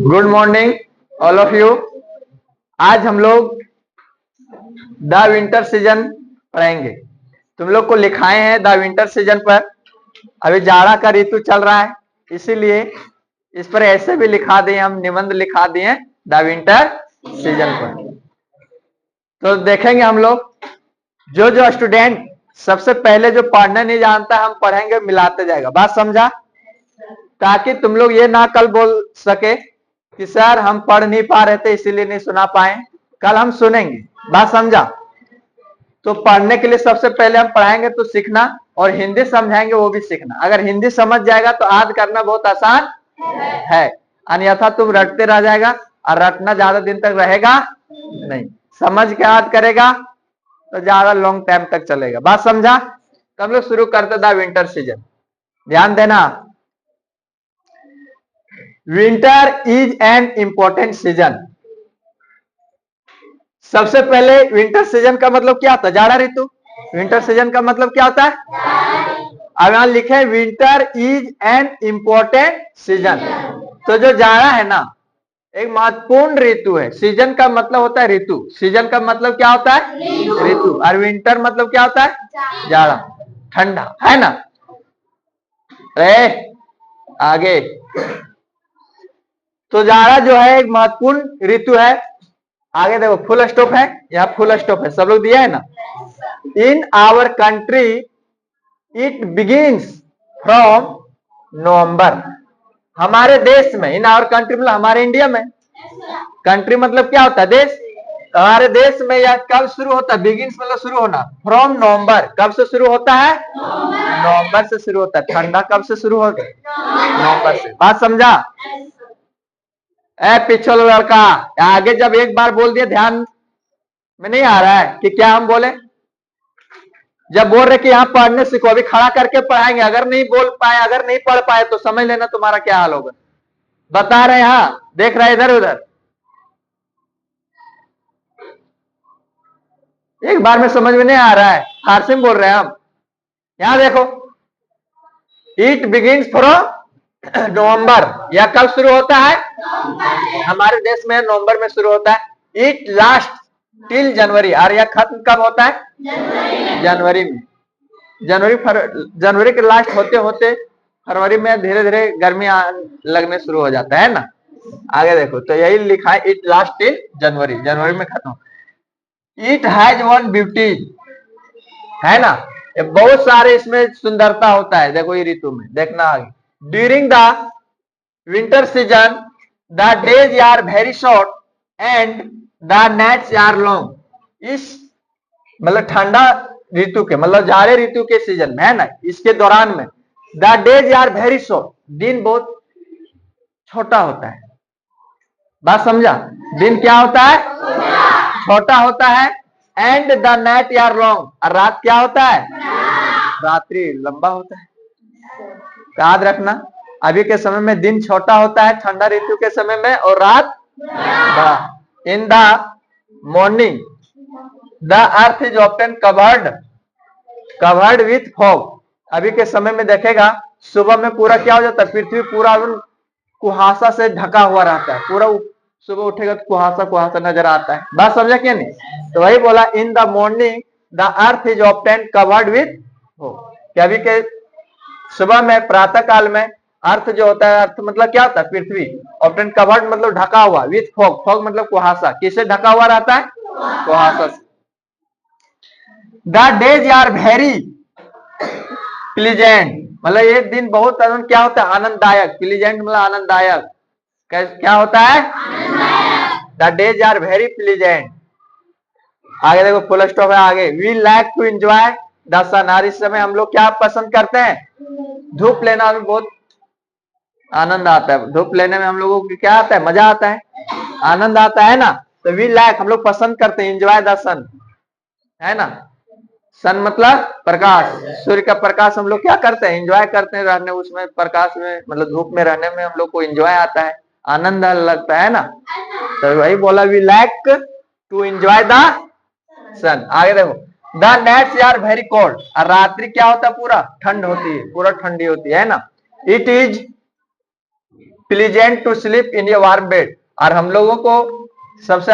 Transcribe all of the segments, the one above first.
Good morning all of you. आज हम लोग द विंटर सीजन पढ़ेंगे। तुम लोग को लिखाए हैं द विंटर सीजन पर। अभी जाड़ा का ऋतु चल रहा है, इसीलिए इस पर ऐसे भी लिखा दिए, हम निबंध लिखा दिए द विंटर सीजन पर। तो देखेंगे हम लोग, जो स्टूडेंट सबसे पहले जो पढ़ना नहीं जानता, हम पढ़ेंगे मिलाते जाएगा। बात समझा? ताकि तुम लोग ये ना कल बोल सके कि सर हम पढ़ नहीं पा रहे थे इसीलिए नहीं सुना पाए। कल हम सुनेंगे। बात समझा? तो पढ़ने के लिए सबसे पहले हम पढ़ाएंगे तो सीखना, और हिंदी समझाएंगे वो भी सीखना। अगर हिंदी समझ जाएगा तो याद करना बहुत आसान है, अन्यथा तुम रटते रह जाएगा, और रटना ज्यादा दिन तक रहेगा नहीं। समझ के याद करेगा तो ज्यादा लॉन्ग टाइम तक चलेगा। बात समझा? तो हम लोग शुरू करते द विंटर सीजन। ध्यान देना, winter is an important season. सबसे पहले विंटर सीजन का मतलब क्या होता है? जाड़ा ऋतु। विंटर सीजन का मतलब क्या होता है? अब यहां लिखे winter is an important season. तो जो जाड़ा है ना, एक महत्वपूर्ण ऋतु है। सीजन का मतलब होता है ऋतु। सीजन का मतलब क्या होता है? ऋतु। और विंटर मतलब क्या होता है? जाड़ा, ठंडा, है ना? आगे, तो जाड़ा जो है एक महत्वपूर्ण ऋतु है। आगे देखो, फुल स्टॉप है, यहाँ फुल स्टॉप है, सब लोग दिया है ना। In our country it begins from November. हमारे देश में, इन आवर कंट्री मतलब हमारे इंडिया में। कंट्री मतलब क्या होता है? देश। हमारे देश में यह कब शुरू होता है? बिगिंस मतलब शुरू होना। फ्रॉम नवंबर, कब से शुरू होता है? नवंबर से शुरू होता है। ठंडा कब से शुरू होता है? नवंबर से। बात समझा? पिछल लड़का, आगे जब एक बार बोल दिया ध्यान में नहीं आ रहा है कि क्या हम बोले? जब बोल रहे कि यहाँ पढ़ने सीखो, अभी खड़ा करके पढ़ाएंगे। अगर नहीं बोल पाए, अगर नहीं पढ़ पाए तो समझ लेना तुम्हारा क्या हाल होगा। बता रहे हैं, हाँ देख रहे इधर उधर। एक बार में समझ में नहीं आ रहा है, फारसी में बोल रहे हैं हम। यहां देखो, इट बिगिंस फ्रॉम नवंबर। यह कब शुरू होता है? हमारे देश में नवंबर में शुरू होता है। इट लास्ट टिल जनवरी। और यह खत्म कब होता है? जनवरी में। जनवरी के लास्ट होते होते फरवरी में धीरे धीरे गर्मी लगने शुरू हो जाता है ना। आगे देखो, तो यही लिखा है, इट लास्ट टिल जनवरी। जनवरी में खत्म। इट हैज वन ब्यूटी, है ना। बहुत सारे इसमें सुंदरता होता है। देखो ये ऋतु में देखना आगे। During the winter season the days are very short and the nights are long. इस मतलब ठंडा ऋतु के, मतलब जाड़े ऋतु के सीजन में, है ना, इसके दौरान में the days are very short, दिन बहुत छोटा होता है। बात समझा? दिन क्या होता है? छोटा होता है। And the night are long, और रात क्या होता है? रात्रि लंबा होता है। याद रखना, अभी के समय में दिन छोटा होता है ठंडा ऋतु के समय में, और रात बड़ा। In the morning the earth is often covered with fog. अभी के समय में देखेगा, सुबह में पूरा क्या हो जाता है? पृथ्वी पूरा कुहासा से ढका हुआ रहता है। पूरा सुबह उठेगा तो कुहासा कुहासा नजर आता है। बात समझा क्या नहीं? तो वही बोला, in the morning the earth is often covered with fog. अभी के सुबह में, प्रातः काल में अर्थ जो होता है, अर्थ मतलब क्या होता है? पृथ्वी। ऑफ्टन कवर्ड मतलब ढका हुआ, विथ फॉग, फॉग मतलब कुहासा। किससे ढका हुआ रहता है? कुहासा से। The days are very pleasant, मतलब ये दिन बहुत क्या होता है? आनंददायक। प्लीजेंट मतलब आनंददायक। क्या होता है? The days are very pleasant. आगे देखो, फुल स्टॉप है आगे। We like to enjoy the sun. और इस समय हम लोग क्या पसंद करते हैं? धूप लेना में बहुत आनंद आता है। धूप लेने में हम लोगों को क्या आता है? मजा आता है, आनंद आता है ना। तो वी लाइक, हम लोग पसंद करते हैं, एंजॉय द सन, है ना। सन मतलब प्रकाश, सूर्य का प्रकाश हम लोग क्या करते हैं? एंजॉय करते हैं रहने उसमें, प्रकाश में, मतलब धूप में रहने में हम लोग को एंजॉय आता है, आनंद लगता है ना। तो वही बोला, we like to enjoy the sun. आगे देखो, the nights are very cold. और रात्रि क्या होता है? पूरा ठंड होती है, पूरा ठंडी होती है ना। It is pleasant to sleep in a warm bed, और हम लोगों को सबसे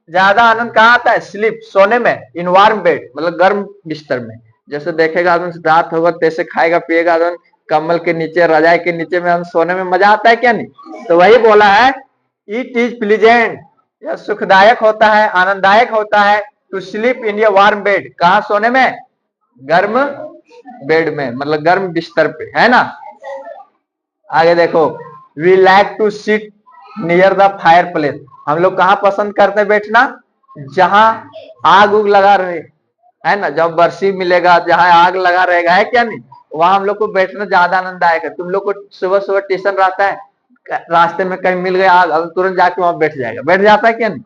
ज्यादा आनंद कहाँ आता है? स्लीप, सोने में, इन वार्म बेड मतलब गर्म बिस्तर में। जैसे देखेगा आदमी रात होगा तैसे खाएगा पिएगा आदमी कम्बल के नीचे रजाई के नीचे में, हम सोने में मजा आता है क्या नहीं? तो वही बोला है इट इज प्लीजेंट, यह सुखदायक होता है, आनंददायक होता है, to sleep in a warm bed, कहा सोने में? गर्म बेड में, मतलब गर्म बिस्तर पे, है ना। आगे देखो, we like to sit near the fireplace, हम लोग कहाँ पसंद करते बैठना? जहां आग उग लगा रहे, है ना, जब बरसी मिलेगा जहां आग लगा रहेगा, है क्या नहीं, वहां हम लोग को बैठना ज्यादा आनंददायक है। तुम लोग को सुबह सुबह ट्यूशन रहता है, रास्ते में कहीं मिल गया आग, तुरंत जाके वहां बैठ जाता है क्या नहीं?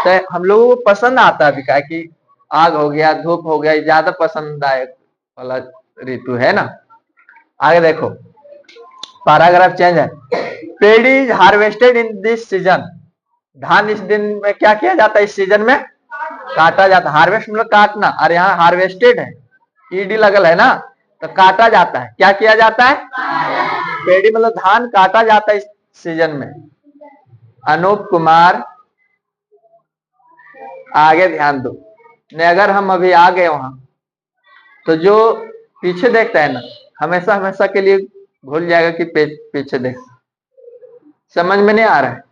तो हम लोगों को पसंद आता है क्या कि आग हो गया, धूप हो गया, ज्यादा पसंददायक वाला ऋतु है ना। आगे देखो, पैराग्राफ चेंज है। Paddy is harvested in this season, धान इस दिन में क्या किया जाता है? इस सीजन में काटा जाता है। हार्वेस्ट मतलब काटना, और यहाँ हार्वेस्टेड है, ईडी लगल है ना, तो काटा जाता है। क्या किया जाता है? पेडी मतलब धान काटा जाता है इस सीजन में। अनूप कुमार, आगे ध्यान दो, ने अगर हम अभी आ गए वहां, तो जो पीछे देखता है ना, हमेशा हमेशा के लिए भूल जाएगा कि पीछे देख। समझ में नहीं आ रहा है?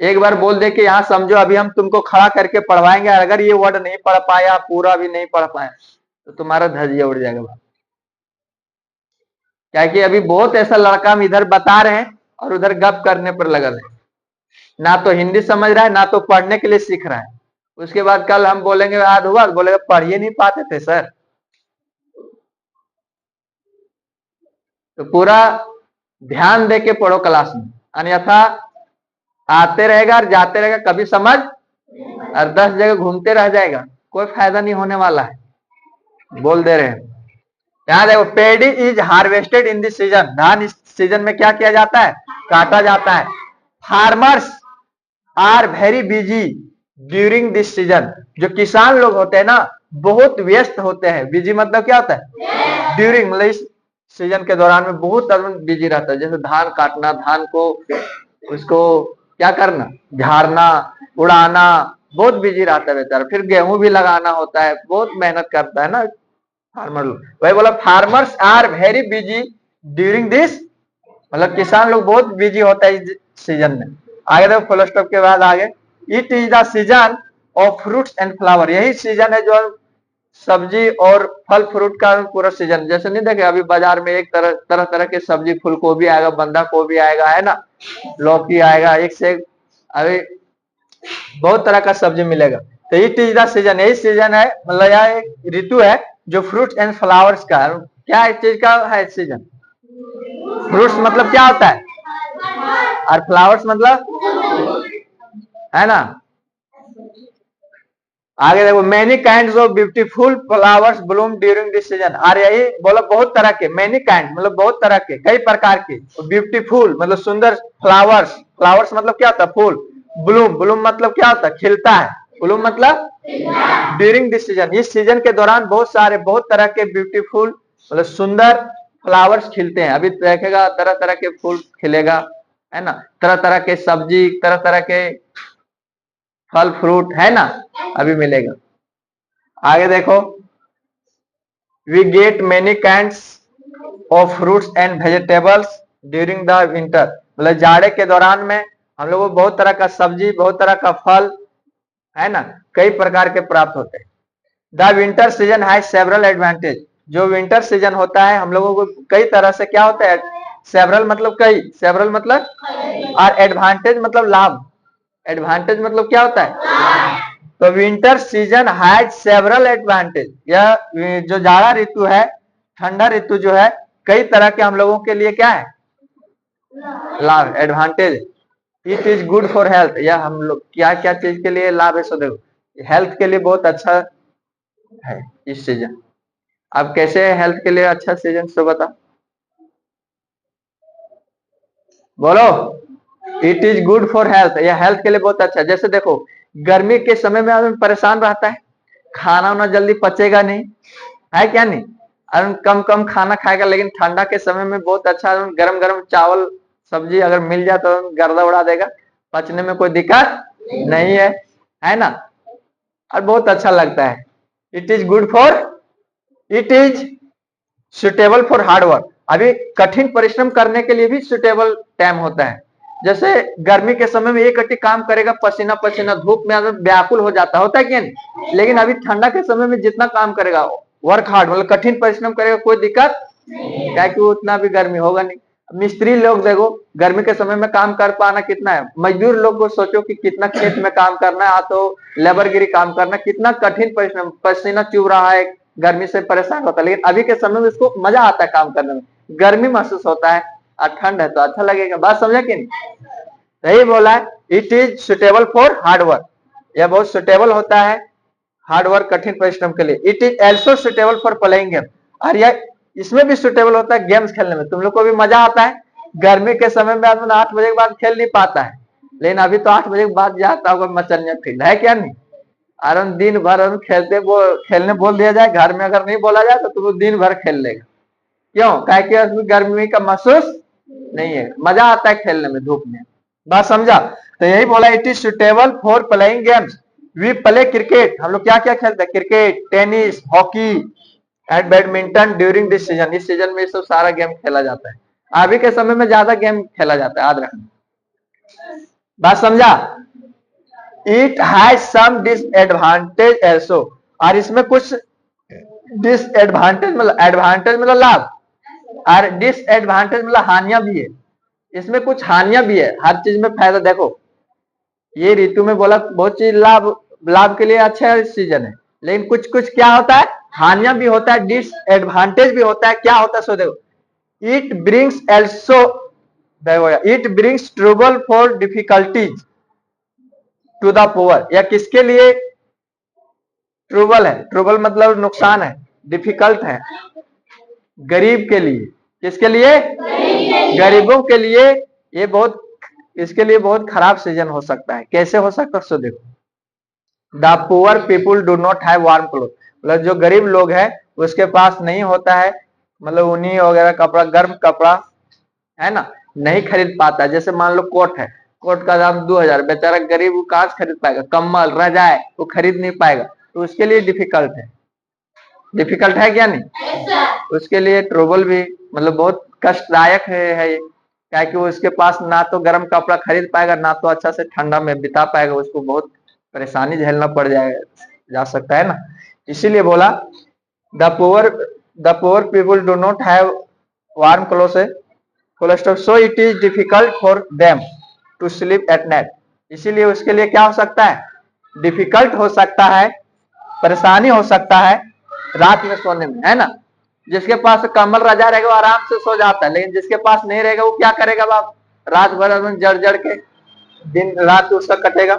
एक बार बोल दे कि यहाँ समझो, अभी हम तुमको खड़ा करके पढ़वाएंगे, अगर ये वर्ड नहीं पढ़ पाया, पूरा भी नहीं पढ़ पाया, तो तुम्हारा धजिया उड़ जाएगा। क्या कि अभी बहुत ऐसा लड़का हम इधर बता रहे हैं और उधर गप करने पर लगल है, ना तो हिंदी समझ रहा है ना तो पढ़ने के लिए सीख रहा है। उसके बाद कल हम बोलेंगे याद हुआ, बोलेगा पढ़िए नहीं पाते थे सर। तो पूरा ध्यान दे के पढ़ो क्लास में, अन्यथा आते रहेगा और जाते रहेगा, कभी समझ, और 10 जगह घूमते रह जाएगा, कोई फायदा नहीं होने वाला है। बोल दे रहे हैं। यहाँ देखो, paddy is harvested in this season, धान इस सीजन में क्या किया जाता है? काटा जाता है। Farmers are very busy during this season, जो किसान लोग होते हैं ना बहुत व्यस्त होते हैं। बिजी मतलब क्या होता है? ड्यूरिंग मतलब इस सीजन के दौरान में बहुत बिजी रहता है। जैसे धान काटना, धान को उसको क्या करना, झाड़ना, उड़ाना, बहुत बिजी रहता है बेचारा। फिर गेहूं भी लगाना होता है, बहुत मेहनत करता है ना फार्मर लोग। वही बोला farmers are very busy during this, मतलब किसान लोग बहुत बिजी होता है इस सीजन में। आगे देखो, फुल स्टॉप के बाद आगे, it is the season of fruits and flower, यही सीजन है जो सब्जी और फल फ्रूट का पूरा सीजन। जैसे नहीं देखे अभी बाजार में एक तरह तरह के सब्जी, फूल गोभी आएगा, बंधा गोभी आएगा, है ना, लौकी आएगा, एक से एक अभी बहुत तरह का सब्जी मिलेगा। तो इट इज द सीजन, यही सीजन है, मतलब यह एक ऋतु है जो फ्रूट्स एंड फ्लावर्स का, क्या इस चीज का है सीजन? फ्रूट्स मतलब क्या होता है, और फ्लावर्स मतलब, है ना। आगे देखो, many kinds of beautiful flowers Bloom during this season, और यही बोला बहुत तरह के, मेनी काइंड मतलब बहुत तरह के, कई प्रकार के, ब्यूटीफुल मतलब सुंदर, फ्लावर्स, फ्लावर्स मतलब क्या होता है? फूल। ब्लूम मतलब क्या होता है? खिलता है। ब्लूम मतलब ड्यूरिंग दिस सीजन, इस सीजन के दौरान बहुत सारे, बहुत तरह के ब्यूटीफुल मतलब सुंदर फ्लावर्स खिलते हैं। अभी देखेगा तरह तरह के फूल खिलेगा, है ना, तरह तरह के सब्जी, तरह तरह के फल फ्रूट, है ना, अभी मिलेगा। आगे देखो, we get many kinds of fruits and vegetables during the winter, मतलब जाड़े के दौरान में हम लोगों को बहुत तरह का सब्जी, बहुत तरह का फल, है ना, कई प्रकार के प्राप्त होते हैं। The winter season has several advantage, जो विंटर सीजन होता है हम लोगों को कई तरह से क्या होता है? सेवरल मतलब कई, सेवरल मतलब, और एडवांटेज मतलब लाभ। एडवांटेज मतलब क्या होता है? तो winter season has several advantage, यह जो जाड़ा ऋतु है, ठंडा ऋतु जो है, कई तरह के हम लोगों के लिए क्या है? लाभ, advantage. It is good for health, यह हम लोग क्या क्या चीज के लिए लाभ है? सो देखो, हेल्थ के लिए बहुत अच्छा है इस सीजन। अब कैसे है हेल्थ के लिए अच्छा सीजन, सो बता, बोलो। It is good for health, यह हेल्थ के लिए बहुत अच्छा है। जैसे देखो, गर्मी के समय में आदमी परेशान रहता है, खाना वाना जल्दी पचेगा नहीं, है क्या नहीं, कम कम खाना खाएगा, लेकिन ठंडा के समय में बहुत अच्छा गरम गरम चावल सब्जी अगर मिल जाए तो गर्दा उड़ा देगा, पचने में कोई दिक्कत नहीं है ना, और बहुत अच्छा लगता है। It is good for, it is suitable for hard work. अभी कठिन परिश्रम करने के लिए भी सुटेबल टाइम होता है। जैसे गर्मी के समय में एक कटी काम करेगा, पसीना पसीना, धूप में व्याकुल हो जाता होता है क्या नहीं, लेकिन अभी ठंडा के समय में जितना काम करेगा, वर्क हार्ड मतलब कठिन परिश्रम करेगा, कोई दिक्कत क्या कि उतना भी गर्मी होगा नहीं। मिस्त्री लोग देखो गर्मी के समय में काम कर पाना कितना है, मजदूर लोग को सोचो कि कितना खेत में काम करना है, तो लेबरगिरी काम करना, कितना कठिन परिश्रम, पसीना चुभ रहा है, गर्मी से परेशान होता है, लेकिन अभी के समय में इसको मजा आता है काम करने में, गर्मी महसूस होता है और ठंड है तो अच्छा लगेगा। बात समझा कि नहीं? सही बोला है, it is suitable for hard work, यह बहुत सुटेबल होता है हार्ड वर्क, कठिन परिश्रम के लिए। It is also suitable for playing game, और यह इसमें भी सुटेबल होता है गेम्स खेलने में। तुम लोग को भी मजा आता है, गर्मी के समय में आदमी 8 बजे के बाद खेल नहीं पाता है, लेकिन अभी तो 8 बजे के बाद जाता होगा मचनिया फील्ड, है क्या नहीं? और दिन भर खेलने बोल दिया जाए, घर में अगर नहीं बोला जाए तो तुम दिन भर खेल लेगा। क्यों? क्या गर्मी का महसूस नहीं है, मजा आता है खेलने में धूप में। बात समझा? तो यही बोला, it is suitable for playing games. We play cricket, हम लोग क्या क्या खेलते हैं, cricket, tennis, hockey and badminton during this season. इस सीजन में सब सारा गेम खेला जाता है, अभी के समय में ज्यादा गेम खेला जाता है, याद रखना। बात समझा? It has some disadvantage also, और इसमें कुछ डिसएडवांटेज मतलब एडवांटेज मतलब लाभ, और डिसएडवांटेज मतलब हानियां भी है। इसमें कुछ हानियां भी है, हर चीज में फायदा। देखो ये ऋतु में बोला बहुत चीज लाभ, लाभ के लिए अच्छा सीजन है, लेकिन कुछ कुछ क्या होता है, हानियां भी होता है, डिसएडवांटेज भी होता है। क्या होता है सो देखो, it brings also, it brings trouble for difficulties to the poor. या किसके लिए ट्रबल है? ट्रबल मतलब नुकसान है, डिफिकल्ट है गरीब के लिए। किसके लिए? गरीबों के लिए ये बहुत, इसके लिए बहुत खराब सीजन हो सकता है। कैसे हो सकता है सो देखो, the poor people do not have warm cloth, मतलब जो गरीब लोग हैं उसके पास नहीं होता है, मतलब ऊनी वगैरह कपड़ा, गर्म कपड़ा है ना, नहीं खरीद पाता। जैसे मान लो कोट है, कोट का दाम 2000, बेचारा गरीब वो कहाँ से खरीद पाएगा, कम्बल रजाई वो खरीद नहीं पाएगा, तो उसके लिए डिफिकल्ट है। डिफिकल्ट है क्या नहीं? उसके लिए ट्रबल भी मतलब बहुत कष्टदायक है ये, क्या कि वो उसके पास ना तो गर्म कपड़ा खरीद पाएगा, ना तो अच्छा से ठंडा में बिता पाएगा, उसको बहुत परेशानी झेलना पड़ जा सकता है ना। इसीलिए बोला the poor people do not have warm cloth, so it is difficult for them to sleep at night. इसीलिए उसके लिए क्या हो सकता है, डिफिकल्ट हो सकता है, परेशानी हो सकता है रात में सोने में, है ना। जिसके पास कम्बल रजा रहेगा वो आराम से सो जाता है, लेकिन जिसके पास नहीं रहेगा वो क्या करेगा बाप, रात भर जड़ जड़ के दिन रात उसका कटेगा।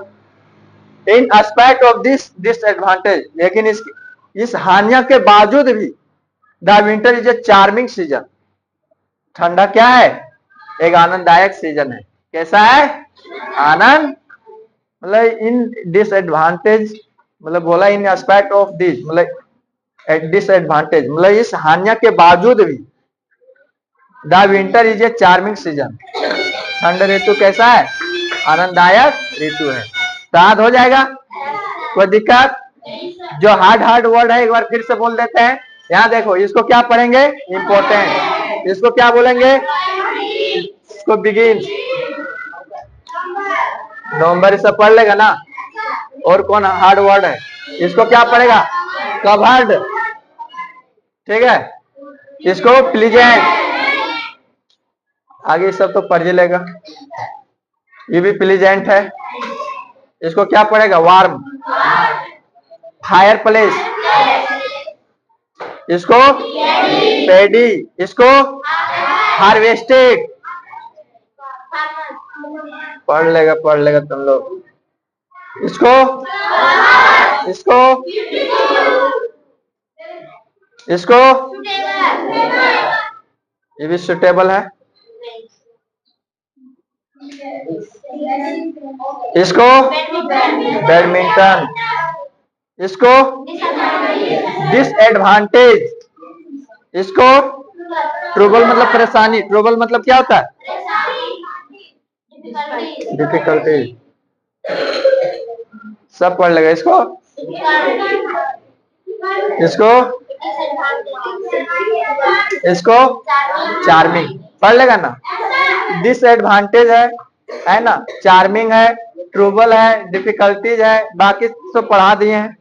इन एस्पेक्ट ऑफ दिस डिसएडवांटेज, लेकिन इस हानिया के बावजूद भी the winter is a charming season, ठंडा क्या है, एक आनंददायक सीजन है। कैसा है? आनंद, मतलब इन डिसएडवांटेज मतलब बोला इन एस्पेक्ट ऑफ दिस मतलब डिसएडवांटेज मतलब इस हानिया के बावजूद भी the winter is a charming season, ठंड ऋतु कैसा है, आनंददायक ऋतु है। याद हो जाएगा, कोई दिक्कत? जो हार्ड वर्ड है एक बार फिर से बोल देते हैं। यहाँ देखो इसको क्या पढ़ेंगे, इंपॉर्टेंट, इसको क्या बोलेंगे, इसको बिगिन, नवंबर से पढ़ लेगा ना। और कौन हार्ड वर्ड है, इसको क्या पढ़ेगा, कवर्ड, ठीक है। इसको प्लीजेंट, आगे सब तो पढ़ ही लेगा, ये भी प्लीजेंट है। इसको क्या पढ़ेगा, वार्म, फायर प्लेस, इसको पेडी, इसको हार्वेस्टेड, पढ़ लेगा तुम लोग। इसको इसको इसको ये भी सुटेबल है, इसको बैडमिंटन, इसको डिसएडवांटेज, इसको ट्रबल मतलब परेशानी, ट्रबल मतलब क्या होता है, डिफिकल्टी सब पढ़ लेगा इसको। इसको इसको चार्मिंग पढ़ लेगा ना। डिसएडवांटेज है ना, चार्मिंग है, ट्रूबल है, डिफिकल्टीज है, बाकी सब पढ़ा दिए हैं।